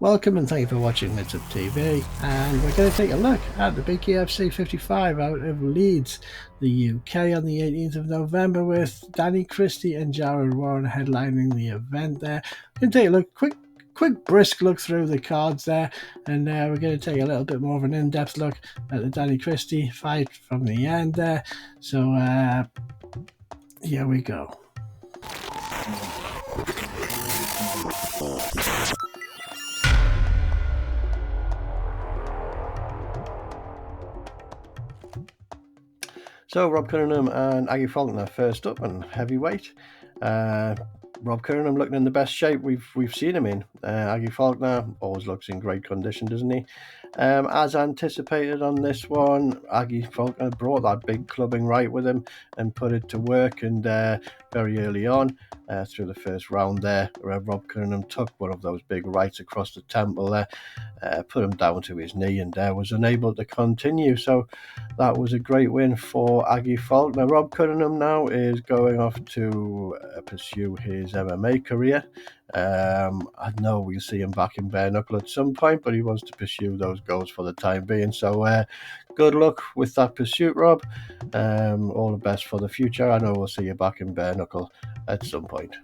Welcome and thank you for watching Mids Up TV, and we're going to take a look at the BKFC55 out of Leeds, the UK, on the 18th of November, with Danny Christie and Jared Warren headlining the event there. We're going to take a look, quick brisk look through the cards there, and we're going to take a little bit more of an in-depth look at the Danny Christie fight from the end there. So here we go. So Rob Cunningham and Aggie Faulkner first up on heavyweight. Rob Cunningham looking in the best shape we've seen him in. Aggie Faulkner always looks in great condition, doesn't he? As anticipated on this one, Aggie Faulkner brought that big clubbing right with him and put it to work, and very early on through the first round there, Rob Cunningham took one of those big rights across the temple there, put him down to his knee, and was unable to continue. So that was a great win for Aggie Faulkner. Rob Cunningham now is going off to pursue his MMA career. I know we'll see him back in bare knuckle at some point, but he wants to pursue those goals for the time being. So good luck with that pursuit, Rob. All the best for the future. I know we'll see you back in bare knuckle at some point.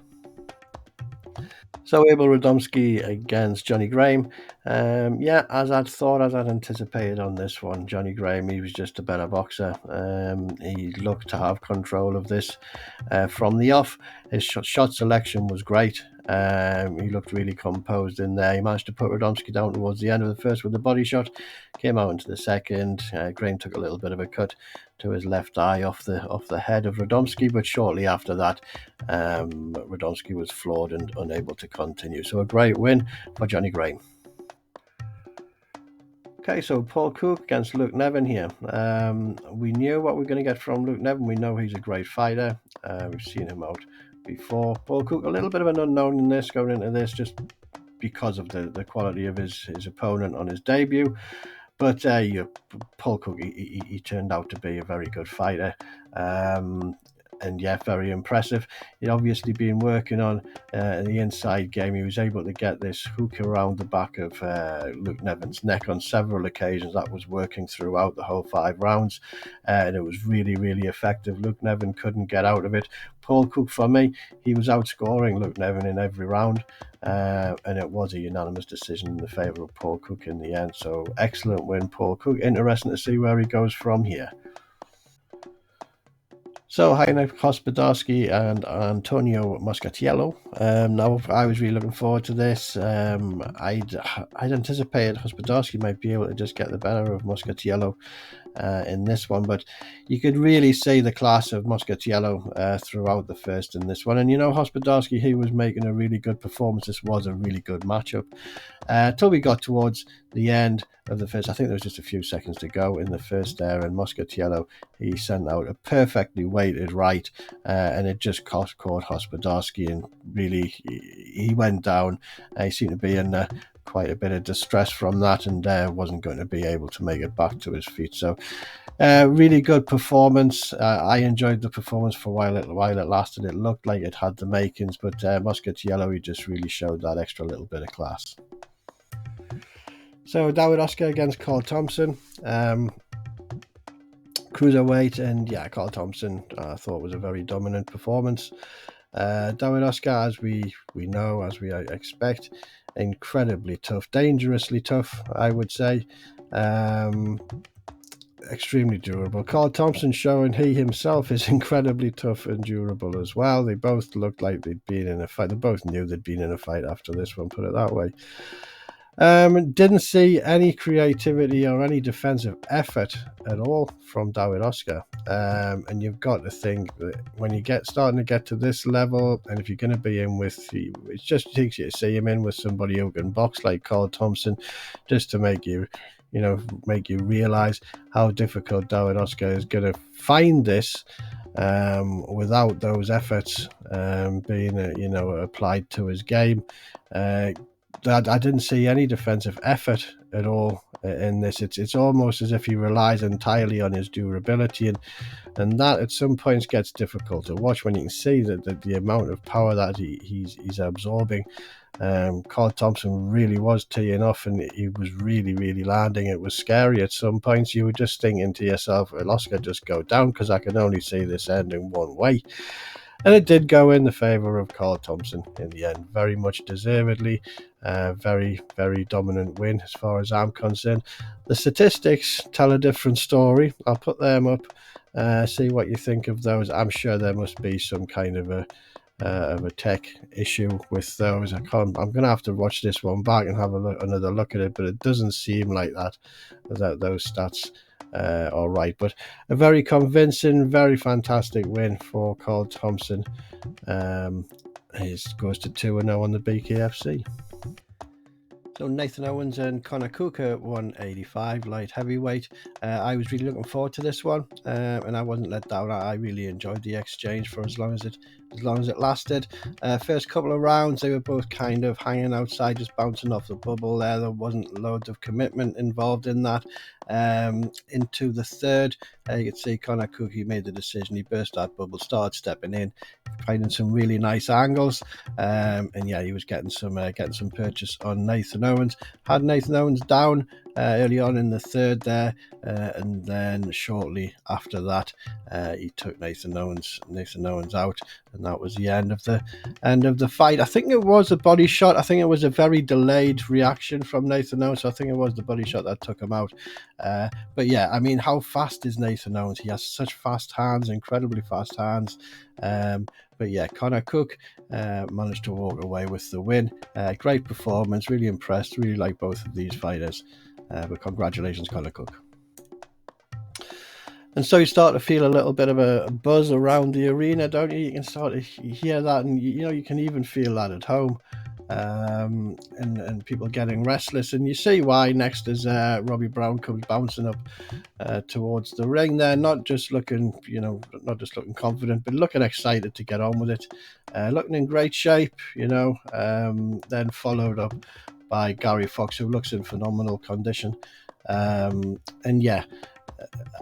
So Abel Radomski against Johnny Graham. Yeah, as I'd thought, as I'd anticipated on this one, Johnny Graham, he was just a better boxer. He looked to have control of this from the off. His shot selection was great. He looked really composed in there. He managed to put Radomski down towards the end of the first with a body shot. Came out into the second. Graham took a little bit of a cut to his left eye off the head of Radomski, but shortly after that, Radomski was floored and unable to continue. So a great win for Johnny Graham. Okay, so Paul Cooka against Luke Nevan here. We knew what we were going to get from Luke Nevan. We know he's a great fighter. We've seen him out before. Paul Cooka, a little bit of an unknown in this, going into this, just because of the quality of his opponent on his debut. But Paul Cooka, he turned out to be a very good fighter. And yeah, very impressive. He'd obviously been working on the inside game. He was able to get this hook around the back of Luke Nevan's neck on several occasions. That was working throughout the whole 5 rounds, and it was really, really effective. Luke Nevan couldn't get out of it. Paul Cooka, for me, he was outscoring Luke Nevan in every round, and it was a unanimous decision in the favour of Paul Cooka in the end. So excellent win, Paul Cooka. Interesting to see where he goes from here. So Hospodari and Antonio Moscatello. Now I was really looking forward to this. I'd anticipated Hospodari might be able to just get the better of Moscatello in this one, but you could really see the class of Moscatello throughout the first in this one. And Hospodari, he was making a really good performance. This was a really good matchup till we got towards the end of the first. I think there was just a few seconds to go in the first there, and Moscatello, he sent out a perfectly weighted right, and it just caught Hospodari, and really he went down. He seemed to be in quite a bit of distress from that, and wasn't going to be able to make it back to his feet. So really good performance. I enjoyed the performance for while it lasted. It looked like it had the makings, but Moscatello, he just really showed that extra little bit of class. So David Oscar against Carl Thompson, cruiserweight, and yeah, Carl Thompson I thought was a very dominant performance. David Oscar, as we know, as we expect, incredibly tough, dangerously tough, I would say. Extremely durable. Carl Thompson showing he himself is incredibly tough and durable as well. They both looked like they'd been in a fight. They both knew they'd been in a fight after this one, put it that way. Didn't see any creativity or any defensive effort at all from David Oscar. And you've got to think that when you starting to get to this level, and if you're going to be in with, it just takes you to see him in with somebody who can box like Carl Thompson, just to make you realize how difficult David Oscar is going to find this without those efforts being applied to his game. I didn't see any defensive effort at all in this. It's almost as if he relies entirely on his durability, and that at some points gets difficult to watch when you can see that the amount of power that he's absorbing. Carl Thompson really was teeing off, and he was really landing. It was scary at some points. You were just thinking to yourself, will Oscar just go down, because I can only see this ending one way. And it did go in the favour of Carl Thompson in the end, very much deservedly. Very dominant win as far as I'm concerned. The statistics tell a different story. I'll put them up, see what you think of those. I'm sure there must be some kind of a tech issue with those. I'm going to have to watch this one back and have another look at it, but it doesn't seem like that those stats all right. But a very convincing, very fantastic win for Carl Thompson. It goes to 2-0 on the BKFC. So Nathan Owens and Conor Cooka 185 light heavyweight. I was really looking forward to this one, and I wasn't let down. I really enjoyed the exchange for as long as it lasted. First couple of rounds, they were both kind of hanging outside, just bouncing off the bubble there. There wasn't loads of commitment involved in that. Into the third, you could see Conor Cooka made the decision. He burst that bubble, started stepping in, finding some really nice angles, and yeah, he was getting some purchase on Nathan Owens. Had Nathan Owens down early on in the third there, and then shortly after that, he took Nathan Owens out, and that was the end of the fight. I think it was a body shot. I think it was a very delayed reaction from Nathan Owens. So I think it was the body shot that took him out. But yeah, I mean, how fast is Nathan Owens? He has such fast hands, incredibly fast hands. But yeah, Conor Cooka managed to walk away with the win. Great performance, really impressed, really like both of these fighters. But congratulations, Conor Cooka. And so you start to feel a little bit of a buzz around the arena, don't you? You can start to hear that, and you can even feel that at home. And people getting restless, and you see why next as Robbie Brown comes bouncing up towards the ring there, not just looking confident, but looking excited to get on with it, looking in great shape, then followed up by Gary Fox, who looks in phenomenal condition. And yeah,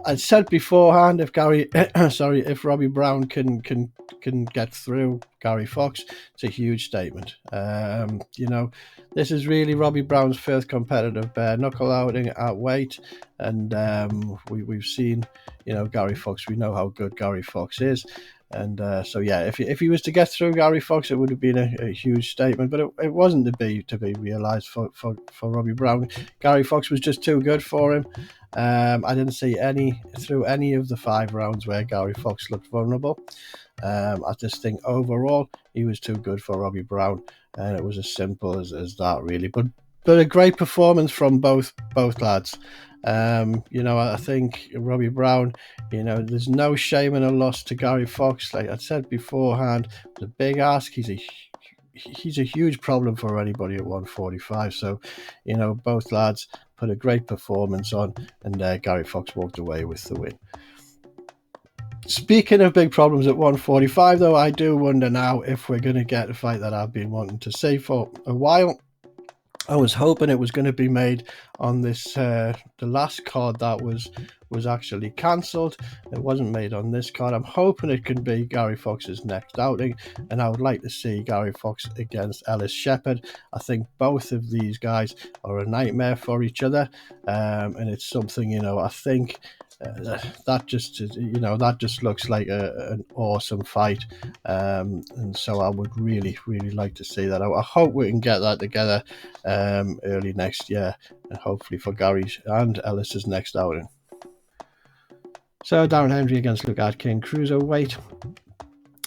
I said beforehand, if Robbie Brown can get through Gary Fox, it's a huge statement. This is really Robbie Brown's first competitive bare knuckle outing at weight, and we've seen, Gary Fox. We know how good Gary Fox is. And so yeah, if he was to get through Gary Fox, it would have been a huge statement, but it wasn't to be realised for Robbie Brown. Gary Fox was just too good for him. I didn't see through any of the 5 rounds where Gary Fox looked vulnerable. I just think overall he was too good for Robbie Brown, and it was as simple as that, really. But a great performance from both lads. I think Robbie Brown, there's no shame in a loss to Gary Fox. Like I said beforehand, it's a big ask. He's a huge problem for anybody at 145. So, both lads put a great performance on, and Gary Fox walked away with the win. Speaking of big problems at 145, though, I do wonder now if we're going to get a fight that I've been wanting to see for a while. I was hoping it was going to be made on this the last card that was actually cancelled. It wasn't made on this card. I'm hoping it can be Gary Fox's next outing, and I would like to see Gary Fox against Ellis Shepherd. I think both of these guys are a nightmare for each other, and it's something, I think that just looks like an awesome fight, and so I would really like to see that. I hope we can get that together early next year, and hopefully for Gary and Ellis's next outing. So Darren Hendry against Luke Atkin, cruiserweight.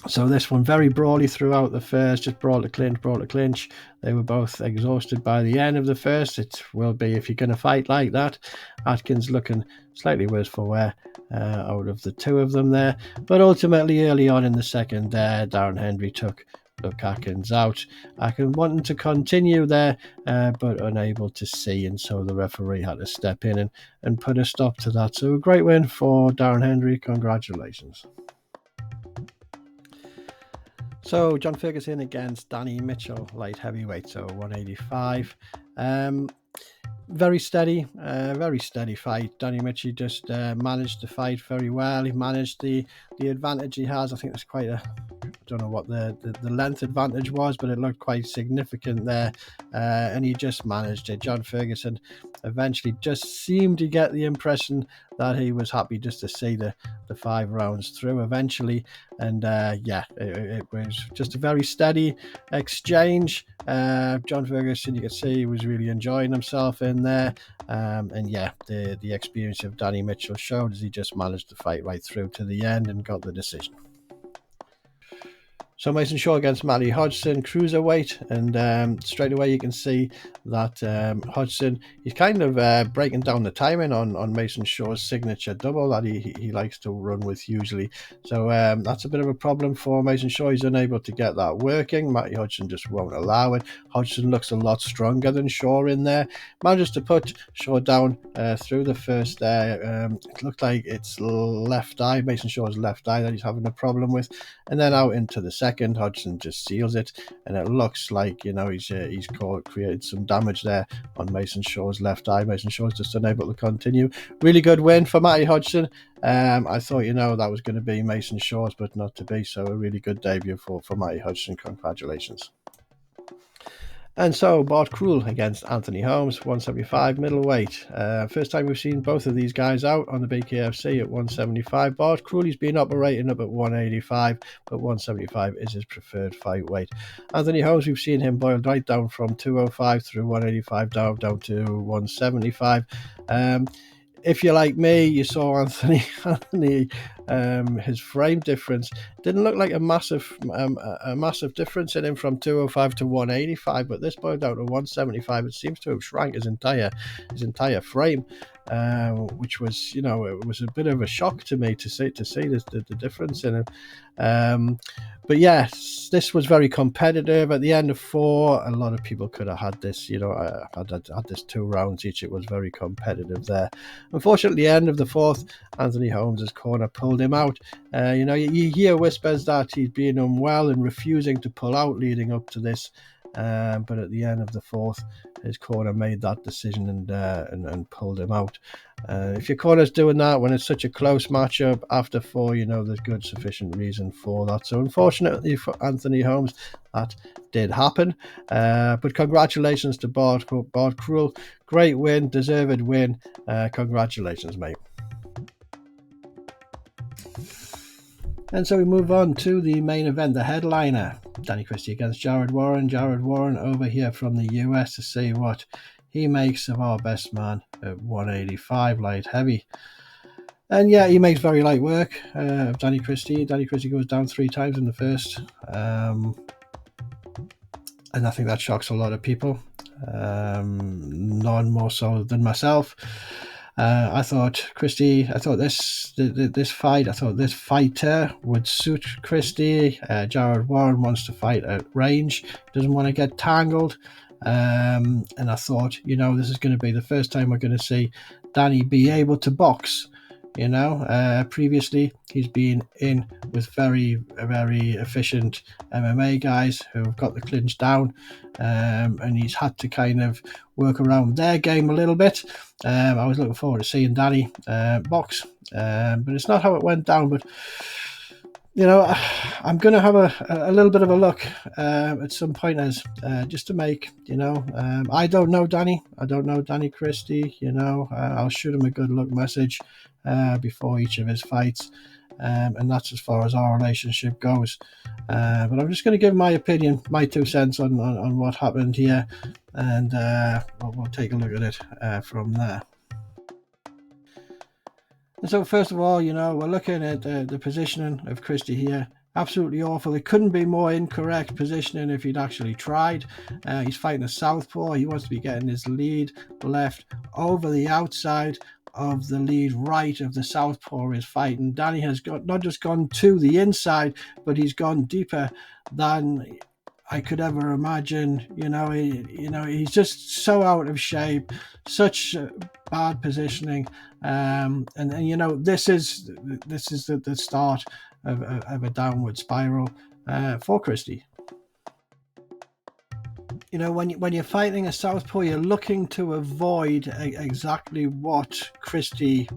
So this one very brawly throughout the first, just brawl to clinch. They were both exhausted by the end of the first. It will be if you're going to fight like that. Atkins looking slightly worse for wear out of the two of them there. But ultimately, early on in the second there, Darren Hendry took Luke Atkins out. Atkins wanting to continue there, but unable to see, and so the referee had to step in and put a stop to that. So a great win for Darren Hendry. Congratulations. So John Ferguson against Danny Mitchell, light heavyweight, so 185. very steady fight. Danny Mitchie just managed the fight very well. He managed the advantage he has. I think there's quite a, I don't know what the length advantage was, but it looked quite significant there, and he just managed it. John Ferguson eventually just seemed to get the impression that he was happy just to see the 5 rounds through eventually, and it was just a very steady exchange. John Ferguson, you could see he was really enjoying himself in there, and yeah, the experience of Danny Mitchell showed as he just managed to fight right through to the end and got the decision. So Mason Shaw against Matty Hodgson, cruiserweight, and straight away you can see that Hodgson, he's kind of breaking down the timing on Mason Shaw's signature double that he likes to run with usually. So that's a bit of a problem for Mason Shaw. He's unable to get that working. Matty Hodgson just won't allow it. Hodgson looks a lot stronger than Shaw in there. Manages to put Shaw down through the first there. It looked like it's left eye, Mason Shaw's left eye that he's having a problem with. And then out into the second, Hodgson just seals it, and it looks like, you know, he's created some damage there on Mason Shaw's left eye. Mason Shaw's just unable to continue. Really good win for Matty Hodgson. I thought, you know, that was going to be Mason Shaw's, but not to be. So a really good debut for Matty Hodgson. Congratulations. And so Bart Krul against Anthony Holmes, 175 middleweight. First time we've seen both of these guys out on the BKFC at 175. Bart Krul, he's been operating up at 185, but 175 is his preferred fight weight. Anthony Holmes, we've seen him boiled right down from 205 through 185 down to 175. If you're like me, you saw Anthony, his frame difference didn't look like a massive difference in him from 205 to 185, but this boiled down to 175. It seems to have shrank his entire frame, which was, you know, it was a bit of a shock to me to see the difference in him. But yes, this was very competitive. At the end of 4, a lot of people could have had this, you know, had this 2 rounds each. It was very competitive there. Unfortunately, the end of the 4th, Anthony Holmes' corner pulled him out. You know, you hear whispers that he's being unwell and refusing to pull out leading up to this. But at the end of the 4th, his corner made that decision and pulled him out. If your corner's doing that when it's such a close matchup after 4, you know there's good sufficient reason for that. So unfortunately for Anthony Holmes, that did happen. But congratulations to Bart Krul. Great win, deserved win. Congratulations, mate. And so we move on to the main event, the headliner. Danny Christie against Jared Warren. Jared Warren over here from the US to see what he makes of our best man at 185 light heavy. And yeah, he makes very light work of Danny Christie. Danny Christie goes down 3 times in the first. And I think that shocks a lot of people. None more so than myself. I thought this fighter would suit Christie. Jared Warren wants to fight at range, doesn't want to get tangled. And I thought, you know, this is going to be the first time we're going to see Danny be able to box. You know, previously he's been in with very, very efficient MMA guys who've got the clinch down, and he's had to kind of work around their game a little bit. I was looking forward to seeing Danny box, but it's not how it went down. But you know, I'm going to have a little bit of a look at some pointers just to make, you know, I don't know Danny. I don't know Danny Christie, you know. I'll shoot him a good luck message before each of his fights. And that's as far as our relationship goes. But I'm just going to give my opinion, my 2 cents on what happened here. And we'll take a look at it from there. And so first of all, you know, we're looking at the positioning of Christie here. Absolutely awful. It couldn't be more incorrect positioning if he'd actually tried. He's fighting a southpaw. He wants to be getting his lead left over the outside of the lead right of the southpaw is fighting. Danny has not just gone to the inside, but he's gone deeper than I could ever imagine. You know, he's just so out of shape, such bad positioning, and you know, this is the start of a downward spiral for Christie. You know, when you're fighting a southpaw, you're looking to avoid exactly what Christie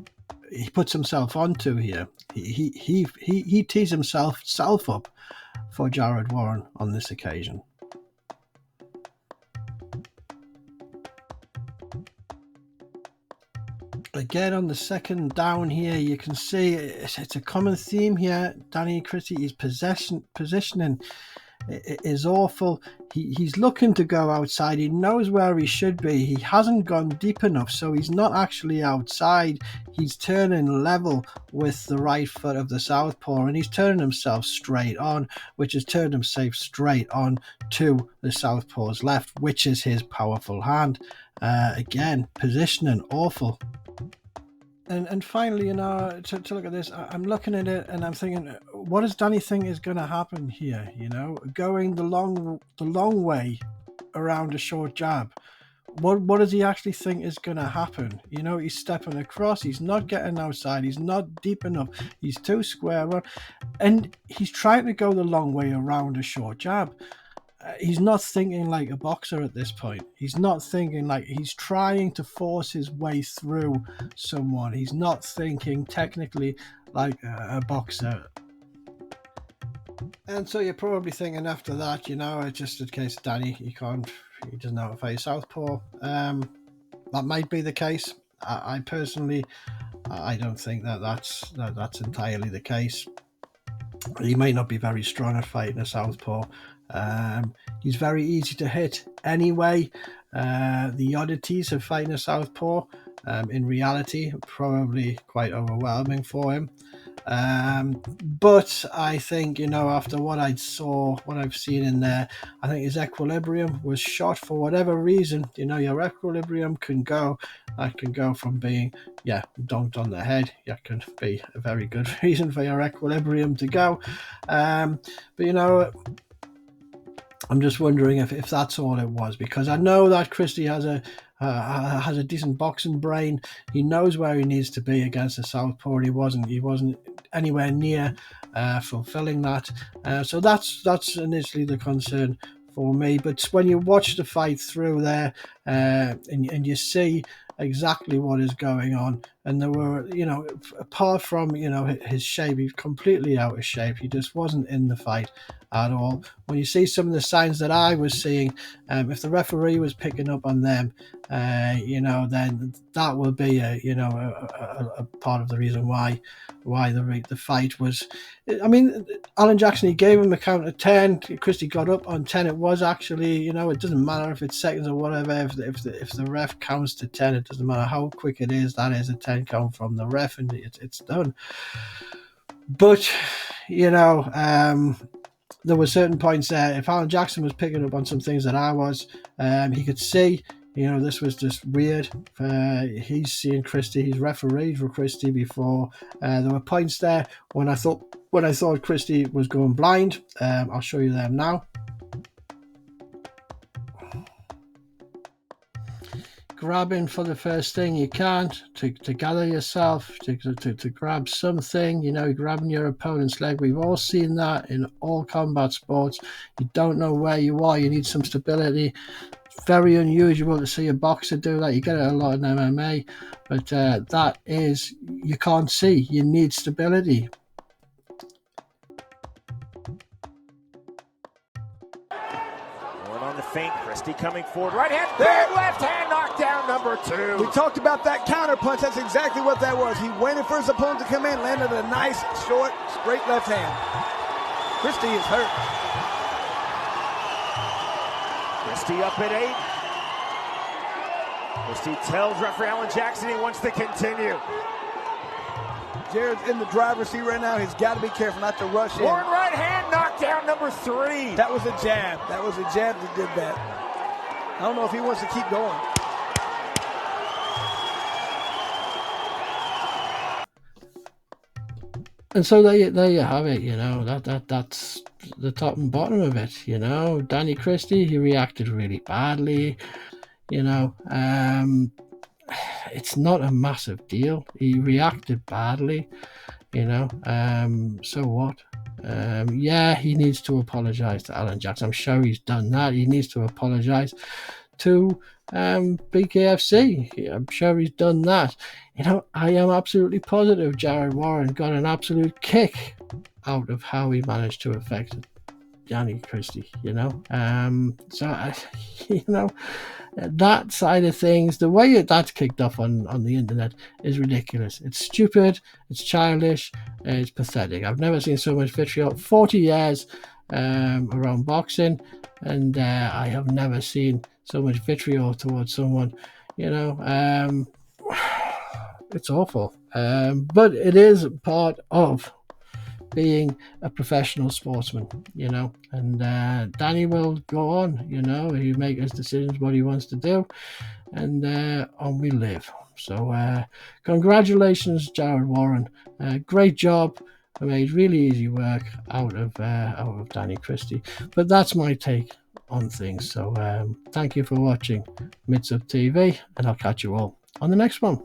he puts himself onto here. He tees himself up for Jared Warren on this occasion. Again, on the second down here, you can see it's a common theme here. Danny Christie, his positioning is awful. He's looking to go outside. He knows where he should be. He hasn't gone deep enough, so he's not actually outside. He's turning level with the right foot of the southpaw, and he's turning himself straight on, which has turned himself straight on to the southpaw's left, which is his powerful hand. Again, positioning awful. And finally, you know, to look at this, I'm looking at it and I'm thinking, what does Danny think is going to happen here? You know, going the long way around a short jab. What does he actually think is going to happen? You know, he's stepping across. He's not getting outside. He's not deep enough. He's too square, and he's trying to go the long way around a short jab. He's not thinking like a boxer at this point. He's not thinking like he's trying to force his way through someone. He's not thinking technically like a boxer. And so you're probably thinking after that, you know, it's just in case Danny, he doesn't know how to fight southpaw. That might be the case. I personally, I don't think that's entirely the case. He might not be very strong at fighting a southpaw. He's very easy to hit anyway. The oddities of fighting a southpaw, in reality, probably quite overwhelming for him. But I think, you know, after what I've seen in there, I think his equilibrium was shot for whatever reason. You know, your equilibrium can go from being, donked on the head. That can be a very good reason for your equilibrium to go. But, you know, I'm just wondering if that's all it was, because I know that Christie has a decent boxing brain. He knows where he needs to be against a southpaw. He wasn't anywhere near fulfilling that. So that's initially the concern for me. But when you watch the fight through there, and you see exactly what is going on, and there were, you know, apart from, you know, his shape, he's completely out of shape. He just wasn't in the fight at all. When you see some of the signs that I was seeing, if the referee was picking up on them, you know, then that will be a part of the reason why the fight was. I mean, Alan Jackson, he gave him a count of 10. Christie got up on 10. It was actually, you know, it doesn't matter if it's seconds or whatever. If the ref counts to 10, it doesn't matter how quick it is. That is a 10 count from the ref, and it's done. But, you know, there were certain points there. If Alan Jackson was picking up on some things that I was, he could see, you know, this was just weird. He's seeing Christie. He's refereed for Christie before. There were points there when I thought Christie was going blind. I'll show you them now. Grabbing for the first thing you can to gather yourself, to grab something, you know, grabbing your opponent's leg. We've all seen that in all combat sports. You don't know where you are. You need some stability. It's very unusual to see a boxer do that. You get it a lot in MMA, but that is, you can't see. You need stability. Feint, Christie coming forward, right hand, big left hand, knockdown number 2. We talked about that counter punch. That's exactly what that was. He waited for his opponent to come in, landed a nice, short, straight left hand. Christie is hurt. Christie up at 8. Christie tells referee Alan Jackson he wants to continue. Jared's in the driver's seat right now. He's got to be careful not to rush in. Warren right hand, knockdown number 3. That was a jab. That was a jab that did that. I don't know if he wants to keep going. And so there you have it. You know, that's the top and bottom of it. You know, Danny Christie, he reacted really badly. You know, it's not a massive deal. He reacted badly, you know. So what? Yeah, he needs to apologise to Alan Jackson. I'm sure he's done that. He needs to apologise to BKFC. I'm sure he's done that. You know, I am absolutely positive Jared Warren got an absolute kick out of how he managed to affect Danny Christie, you know. You know, that side of things, the way that's kicked off on the internet is ridiculous. It's stupid, it's childish, it's pathetic. I've never seen so much vitriol. 40 years around boxing, and I have never seen so much vitriol towards someone, you know. It's awful, but it is part of being a professional sportsman, you know, and Danny will go on, you know, he makes his decisions what he wants to do, and on we live. So congratulations, Jared Warren, great job. I made really easy work out of Danny Christie, but that's my take on things. So thank you for watching Mitts Up TV, and I'll catch you all on the next one.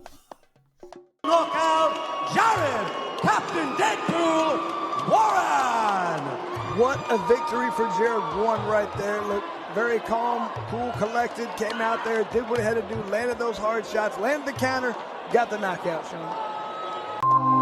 Knockout, Jared, Captain Deadpool Warren! What a victory for Jared Warren right there. Looked very calm, cool, collected, came out there, did what he had to do, landed those hard shots, landed the counter, got the knockout, Sean.